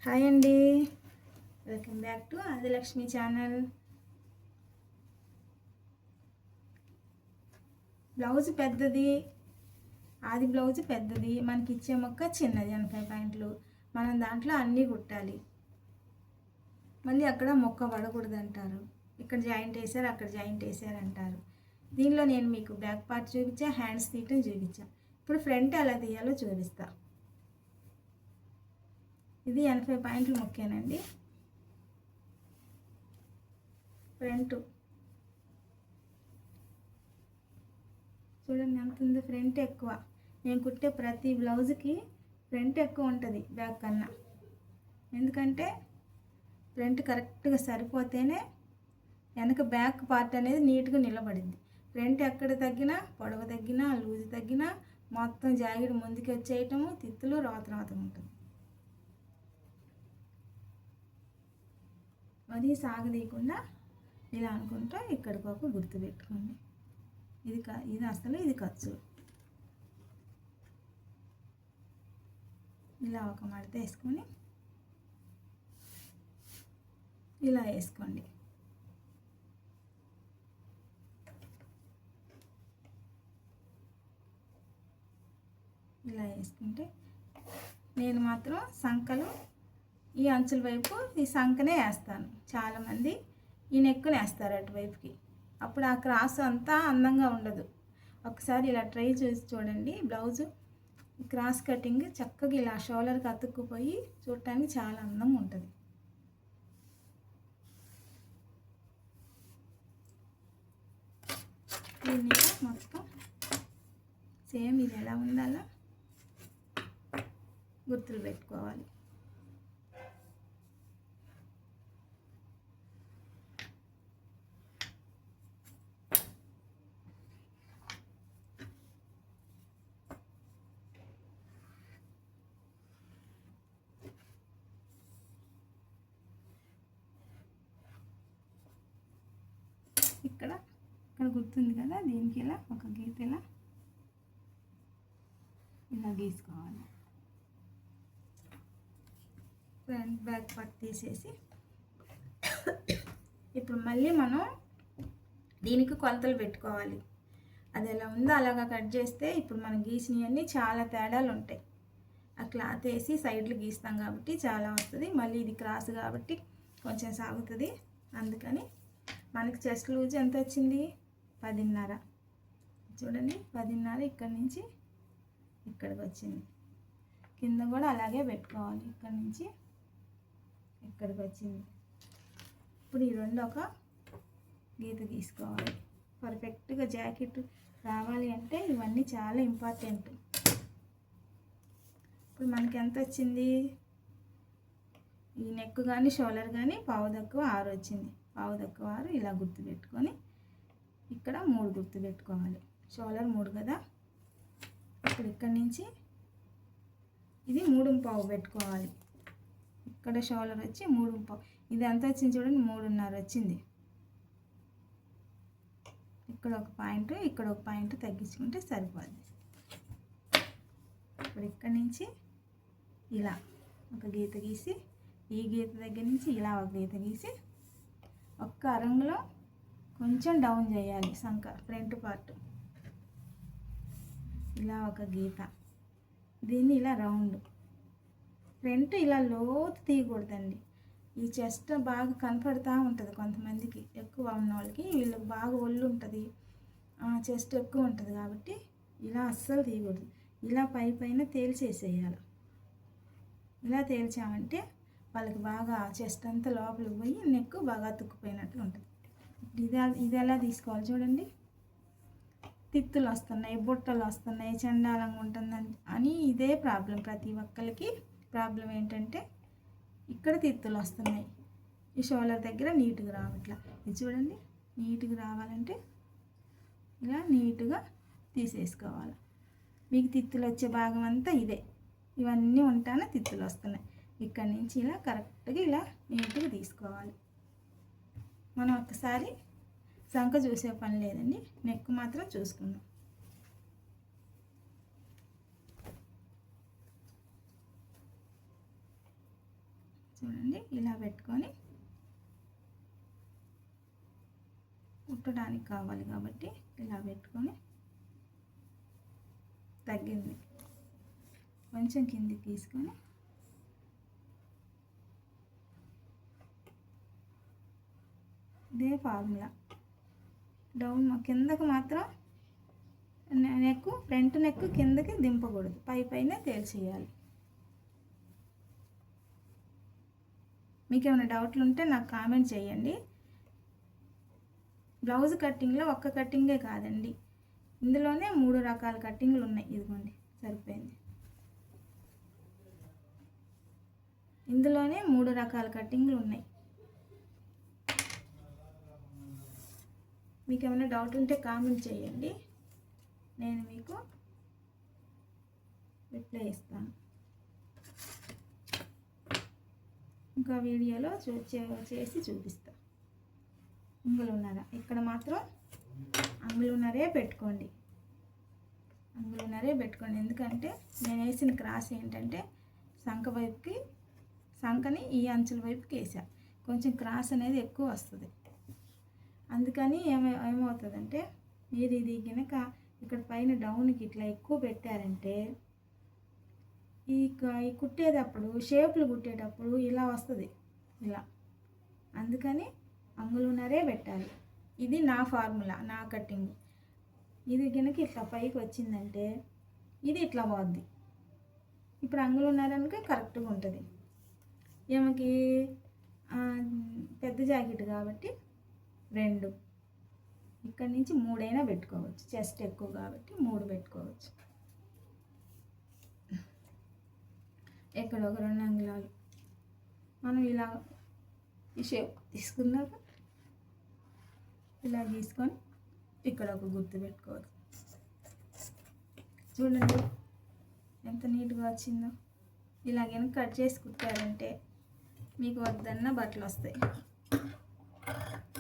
Hi అండి, welcome back to Adilakshmi channel. Blouse పెద్దది, ఆది బ్లౌజ్ పెద్దది, మనకి ఇచ్చే మొక్క చిన్నది 80 పాయింట్లు. మనం దాంట్లో అన్నీ కుట్టాలి. మళ్ళీ అక్కడ మొక్క పడకూడదు అంటారు. ఇక్కడ జాయింట్ వేసారు, అక్కడ జాయింట్ వేసారు అంటారు. దీనిలో నేను మీకు బ్యాక్ పార్ట్ చూపించా, హ్యాండ్స్ తీయటం చూపించా. ఇప్పుడు ఫ్రంట్ ఎలా తీయాలో చూపిస్తా. ఇది 80 పాయింట్లు మొక్కేనండి. ఫ్రంట్ చూడండి ఎంత ఉంది. ఫ్రంట్ ఎక్కువ. నేను కుట్టే ప్రతి బ్లౌజ్కి ఫ్రంట్ ఎక్కువ ఉంటుంది బ్యాక్ కన్నా. ఎందుకంటే ఫ్రంట్ కరెక్ట్గా సరిపోతేనే వెనక బ్యాక్ పార్ట్ అనేది నీట్గా నిలబడింది. ఫ్రంట్ ఎక్కడ తగ్గినా, పొడవు తగ్గినా, లూజ్ తగ్గినా మొత్తం జాకెట్ ముందుకు వచ్చేయటము, తిత్తులు రాత ఉంటుంది. అది సాగదీయకుండా ఇలా అనుకుంటా ఇక్కడికి ఒక గుర్తు పెట్టుకోండి. ఇది అసలు ఇది ఖర్చు. ఇలా ఒక మడత వేసుకొని ఇలా వేసుకోండి. ఇలా వేసుకుంటే నేను మాత్రం సంకలు ఈ అంచుల వైపు ఈ సంకనే వేస్తాను. చాలామంది ఈ నెక్కుని వేస్తారు అటువైపుకి. అప్పుడు ఆ క్రాస్ అంతా అందంగా ఉండదు. ఒకసారి ఇలా ట్రై చేసి చూడండి. బ్లౌజు క్రాస్ కటింగ్ చక్కగా ఇలా షోల్డర్కి అతుక్కుపోయి చూడటానికి చాలా అందంగా ఉంటుంది. దీన్ని మొత్తం సేమ్ ఇది ఎలా ఉండాలో గుర్తులు పెట్టుకోవాలి. ఇక్కడ గుర్తుంది కదా, దీనికి ఇలా ఒక గీత ఇలా గీసుకోవాలి. ఫ్రంట్ బ్యాక్ పార్ట్ తీసేసి ఇప్పుడు మళ్ళీ మనం దీనికి కొలతలు పెట్టుకోవాలి. అది ఎలా ఉందో అలాగా కట్ చేస్తే ఇప్పుడు మనం గీసినవన్నీ చాలా తేడాలు ఉంటాయి. ఆ క్లాత్ వేసి సైడ్లు గీస్తాం కాబట్టి చాలా వస్తుంది. మళ్ళీ ఇది క్రాస్ కాబట్టి కొంచెం సాగుతుంది. అందుకని మనకి చెస్ట్ లూజ్ ఎంత వచ్చింది? 10.5. చూడండి 10.5 ఇక్కడి నుంచి ఇక్కడికి వచ్చింది. కింద కూడా అలాగే పెట్టుకోవాలి. ఇక్కడి నుంచి ఇక్కడికి వచ్చింది. ఇప్పుడు ఈ రెండు ఒక గీత తీసుకోవాలి. పర్ఫెక్ట్గా జాకెట్ రావాలి అంటే ఇవన్నీ చాలా ఇంపార్టెంట్. ఇప్పుడు మనకి ఎంత వచ్చింది? ఈ నెక్ కానీ షోల్డర్ కానీ పావు తక్కువ 6 వచ్చింది. పావు తక్కువ 6 ఇలా గుర్తు పెట్టుకొని ఇక్కడ 3 గుర్తు పెట్టుకోవాలి. షోల్డర్ 3 కదా, ఇప్పుడు ఇక్కడి నుంచి ఇది 3.5 పెట్టుకోవాలి. ఇక్కడ షోల్డర్ వచ్చి 3.5. ఇది ఎంత వచ్చింది చూడండి, 3.5 వచ్చింది. ఇక్కడ ఒక పాయింట్, ఇక్కడ ఒక పాయింట్ తగ్గించుకుంటే సరిపోద్ది. ఇప్పుడు ఇక్కడి నుంచి ఇలా ఒక గీత గీసి, ఈ గీత దగ్గర నుంచి ఇలా ఒక గీత గీసి ఒక్క అరంగులో కొంచెం డౌన్ చేయాలి సంక ఫ్రంట్ పార్ట్. ఇలా ఒక గీత, దీన్ని ఇలా రౌండ్. ఫ్రంట్ ఇలా లోతు తీయకూడదండి. ఈ చెస్ట్ బాగా కనపడుతూ ఉంటుంది కొంతమందికి, ఎక్కువ ఉన్న వాళ్ళకి. వీళ్ళకి బాగా ఒళ్ళు ఉంటుంది, చెస్ట్ ఎక్కువ ఉంటుంది కాబట్టి ఇలా అస్సలు తీయకూడదు. ఇలా పైన తేల్చేసేయాలి. ఇలా తేల్చామంటే వాళ్ళకి బాగా చెస్ట్ అంతా లోపలికి పోయి నెక్ బాగా అతుక్కుపోయినట్లు ఉంటుంది. ఇది ఎలా తీసుకోవాలి చూడండి. తిత్తులు వస్తున్నాయి, బుట్టలు వస్తున్నాయి, చండాలంగా ఉంటుందని అని ఇదే ప్రాబ్లం. ప్రతి ఒక్కరికి ప్రాబ్లం ఏంటంటే ఇక్కడ తిత్తులు వస్తున్నాయి, ఈ షోల్డర్ దగ్గర నీట్గా రావట్లా. ఇది చూడండి, నీట్గా రావాలంటే ఇలా నీట్గా తీసేసుకోవాలి. మీకు తిత్తులు వచ్చే భాగం అంతా ఇదే. ఇవన్నీ ఉంటానే తిత్తులు వస్తున్నాయి. ఇక్కడి నుంచి ఇలా కరెక్ట్గా ఇలా నీట్గా తీసుకోవాలి. మనం ఒక్కసారి సంక చూసే పని లేదండి, నెక్ మాత్రం చూసుకుందాం. చూడండి ఇలా పెట్టుకొని కుట్టడానికి కావాలి కాబట్టి ఇలా పెట్టుకొని తగ్గింది కొంచెం కిందికి తీసుకొని ఇదే ఫార్ములా డౌన్ కిందకి మాత్రం నెక్ ఫ్రంట్ నెక్ కిందకి దింపకూడదు, పైనే తేల్చేయాలి. మీకు ఏమైనా డౌట్లు ఉంటే నాకు కామెంట్ చేయండి. బ్లౌజ్ కట్టింగ్లో ఒక్క కట్టింగే కాదండి, ఇందులోనే 3 రకాల కట్టింగ్లు ఉన్నాయి. ఇదిగోండి సరిపోయింది. ఇందులోనే 3 రకాల కట్టింగ్లు ఉన్నాయి. మీకు ఏమైనా డౌట్ ఉంటే కామెంట్ చేయండి, నేను మీకు రిప్లై ఇస్తాను. ఇంకా వీడియోలో చేసి చూపిస్తా. అంగులున్నర ఇక్కడ మాత్రం అంగులున్నరే పెట్టుకోండి, అంగులున్నరే పెట్టుకోండి. ఎందుకంటే నేను వేసిన క్రాస్ ఏంటంటే సంక వైపుకి, సంకని ఈ అంచుల వైపుకి వేసా, కొంచెం క్రాస్ అనేది ఎక్కువ వస్తుంది. అందుకని ఏమవుతుందంటే మీరు ఇది కనుక ఇక్కడ పైన డౌన్కి ఇట్లా ఎక్కువ పెట్టారంటే ఈ కుట్టేటప్పుడు షేపులు కుట్టేటప్పుడు ఇలా వస్తుంది ఇలా. అందుకని అంగులున్నరే పెట్టాలి. ఇది నా ఫార్ములా, నా కటింగ్. ఇది కనుక ఇట్లా పైకి వచ్చిందంటే ఇది ఇట్లా పోద్ది. ఇప్పుడు అంగులున్నరనుక కరెక్ట్గా ఉంటుంది. ఈమెకి పెద్ద జాకెట్ కాబట్టి 2, ఇక్కడి నుంచి 3 అయినా పెట్టుకోవచ్చు. చెస్ట్ ఎక్కువ కాబట్టి 3 పెట్టుకోవచ్చు. ఇక్కడ ఒక 2 అంగుళాలు మనం ఇలా ఈ షేప్ తీసుకున్నాక ఇలా తీసుకొని ఇక్కడ ఒక గుర్తు పెట్టుకోవచ్చు. చూడండి ఎంత నీట్గా వచ్చిందో. ఇలాగైనా కట్ చేసి కుట్టారంటే మీకు వద్దన్న బట్టలు వస్తాయి.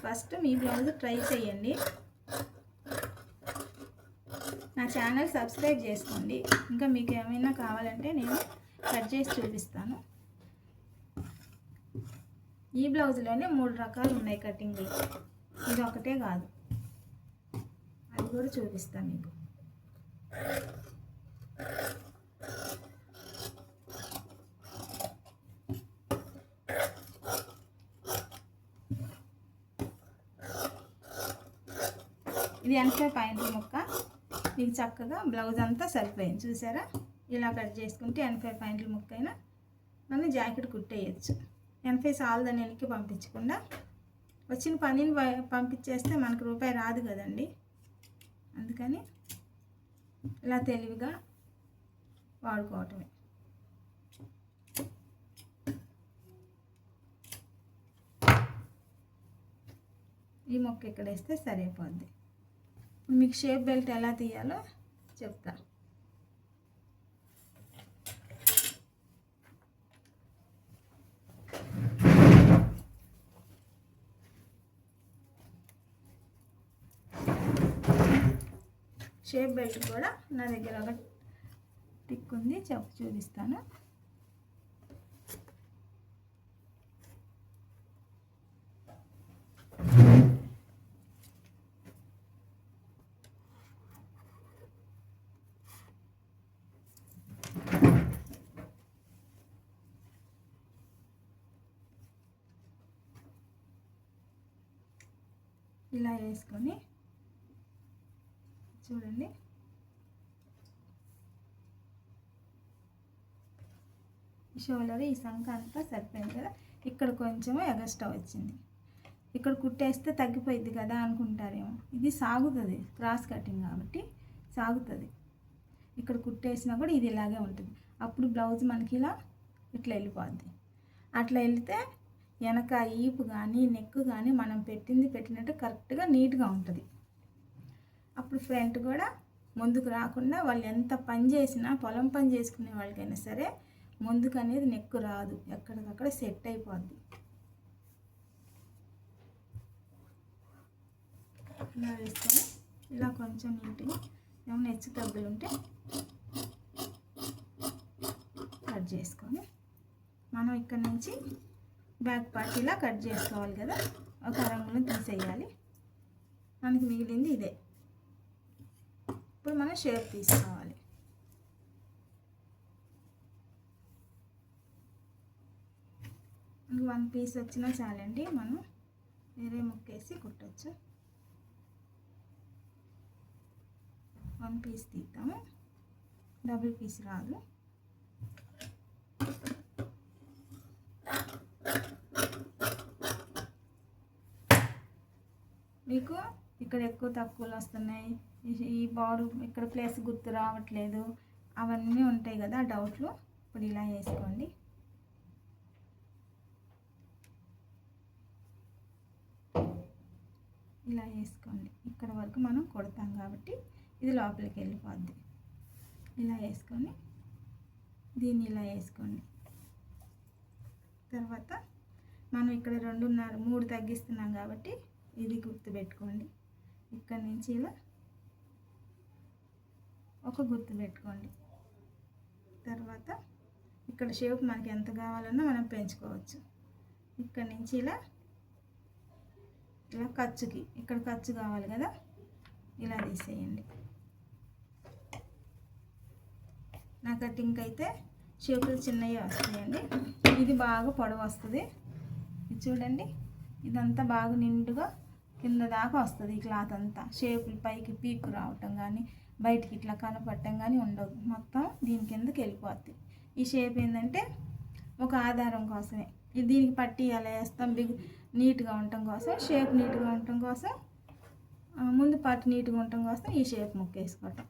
ఫస్ట్ మీ బ్లౌజ్ ట్రై చేయండి. నా ఛానల్ సబ్స్క్రైబ్ చేసుకోండి. ఇంకా మీకు ఏమైనా కావాలంటే నేను కట్ చేసి చూపిస్తాను. ఈ బ్లౌజ్లోనే 3 రకాలు ఉన్నాయి కటింగ్లు, ఇది ఒకటే కాదు, అది కూడా చూపిస్తాను మీకు. ఇది 80 పాయింట్ల ముక్క, మీకు చక్కగా బ్లౌజ్ అంతా సరిపోయింది. చూసారా, ఇలా కట్ చేసుకుంటే 80 పాయింట్ల ముక్క అయినా మనం జాకెట్ కుట్టేయచ్చు. 80 సాలదని వెనక్కి పంపించకుండా వచ్చిన పనిని పంపించేస్తే మనకు రూపాయి రాదు కదండి. అందుకని ఇలా తెలివిగా వాడుకోవటమే. ఈ మొక్క ఇక్కడ వేస్తే సరిపోద్ది. మీకు షేప్ బెల్ట్ ఎలా తీయాలో చెప్తా. షేప్ బెల్ట్ కూడా నా దగ్గర ఒక టిక్ ఉంది, చూపిస్తాను. ఇలా వేసుకొని చూడండి, షోల్డర్ ఈ సంఖ అంతా సరిపోయింది కదా. ఇక్కడ కొంచెం ఎగస్ట్రా వచ్చింది, ఇక్కడ కుట్టేస్తే తగ్గిపోయింది కదా అనుకుంటారేమో. ఇది సాగుతుంది, క్రాస్ కటింగ్ కాబట్టి సాగుతుంది. ఇక్కడ కుట్టేసినా కూడా ఇది ఇలాగే ఉంటుంది. అప్పుడు బ్లౌజ్ మనకి ఇలా ఇట్లా వెళ్ళిపోద్ది. అట్లా వెళితే వెనక ఈపు కానీ నెక్ కానీ మనం పెట్టినట్టు కరెక్ట్గా నీట్గా ఉంటుంది. అప్పుడు ఫ్రంట్ కూడా ముందుకు రాకుండా, వాళ్ళు ఎంత పని చేసినా, పొలం పని చేసుకునే వాళ్ళకైనా సరే ముందుకు అనేది నెక్ రాదు, ఎక్కడికక్కడ సెట్ అయిపోద్ది. ఇలా వేసుకొని ఇలా కొంచెం నీట్గా ఏమైనా హెచ్చు తగ్గులు ఉంటే కట్ చేసుకొని మనం ఇక్కడ నుంచి బ్యాక్ పార్ట్ ఇలా కట్ చేసుకోవాలి కదా, ఒక రంగులను తీసేయాలి. మనకి మిగిలింది ఇదే. ఇప్పుడు మనం షేప్ తీసుకోవాలి. మనకి 1 పీస్ వచ్చినా చాలండి, మనం వేరే ముక్కేసి కుట్టచ్చు. 1 పీస్ తీద్దాము, డబుల్ పీస్ రాదు. మీకు ఇక్కడ ఎక్కువ తక్కువలు వస్తున్నాయి, ఈ బారు ఇక్కడ ప్లేస్ గుర్తు రావట్లేదు, అవన్నీ ఉంటాయి కదా డౌట్లు. ఇప్పుడు ఇలా వేసుకోండి. ఇలా వేసుకోండి. ఇక్కడ వరకు మనం కొడతాం కాబట్టి ఇది లోపలికి వెళ్ళిపోద్ది. ఇలా వేసుకొని దీన్ని ఇలా వేసుకోండి. తర్వాత మనం ఇక్కడ 2.5 3 తగ్గిస్తున్నాం కాబట్టి ఇది గుర్తు పెట్టుకోండి. ఇక్కడ నుంచి ఇలా ఒక గుర్తు పెట్టుకోండి. తర్వాత ఇక్కడ షేప్ మనకి ఎంత కావాలన్నా మనం పెంచుకోవచ్చు. ఇక్కడ నుంచి ఇలా ఇలా ఖర్చుకి ఇక్కడ ఖర్చు కావాలి కదా, ఇలా తీసేయండి. నా కటింగ్కి అయితే షేపులు చిన్నవి వస్తాయండి. ఇది బాగా పొడవు వస్తుంది. ఇది చూడండి, ఇదంతా బాగా నిండుగా కింద దాకా వస్తుంది. ఈ క్లాత్ అంతా షేపులు పైకి పీకు రావటం కానీ బయటికి ఇట్లా కనపడటం కానీ ఉండదు, మొత్తం దీని కిందకి వెళ్ళిపోద్ది. ఈ షేప్ ఏంటంటే ఒక ఆధారం కోసమే, దీనికి పట్టి అలా వేస్తాం నీట్గా ఉండటం కోసం, షేప్ నీట్గా ఉండటం కోసం, ముందు పట్టు నీట్గా ఉండటం కోసం ఈ షేప్ ముక్క వేసుకోవటం.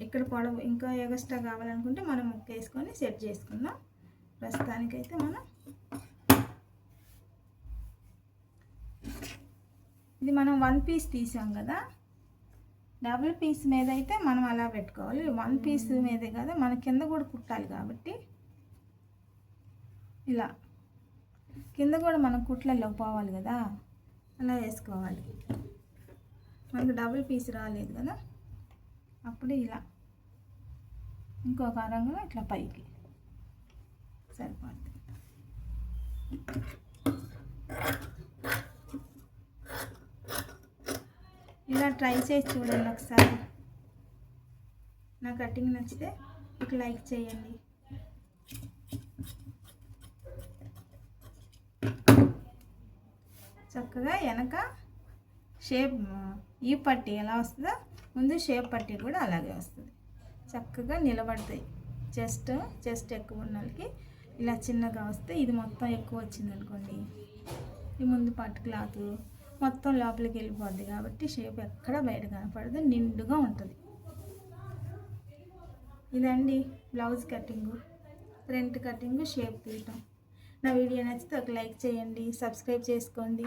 ఇక్కడ పొడవు ఇంకా ఎగస్ట్రా కావాలనుకుంటే మనం ముక్క వేసుకొని సెట్ చేసుకుందాం. ప్రస్తుతానికైతే మనం ఇది మనం 1 పీస్ తీసాం కదా, డబుల్ పీస్ మీద అయితే మనం అలా పెట్టుకోవాలి. 1 పీస్ మీదే కదా మన కింద కూడా కుట్టాలి కాబట్టి ఇలా కింద కూడా మనం కుట్లలో పోవాలి కదా, అలా వేసుకోవాలి. మనకు డబుల్ పీస్ రాలేదు కదా, అప్పుడు ఇలా ఇంకొక రంగులో ఇట్లా పైకి సరిపోద్ది. ఇలా ట్రై చేసి చూడండి ఒకసారి. నా కటింగ్ నచ్చితే ఒక లైక్ చేయండి. చక్కగా వెనక షేప్ ఈ పట్టీ ఎలా వస్తుందో ముందు షేప్ పట్టీ కూడా అలాగే వస్తుంది. చక్కగా నిలబడతాయి. చెస్ట్ ఎక్కువ ఉన్న వాళ్ళకి ఇలా చిన్నగా వస్తే, ఇది మొత్తం ఎక్కువ వచ్చింది అనుకోండి, ఈ ముందు పట్టు క్లాత్ మొత్తం లోపలికి వెళ్ళిపోద్ది కాబట్టి షేప్ ఎక్కడ బయట కనపడదు, నిండుగా ఉంటుంది. ఇదండి blouse cutting, front cutting, shape తీయటం. నా వీడియో నచ్చితే ఒక లైక్ చేయండి, సబ్స్క్రైబ్ చేసుకోండి.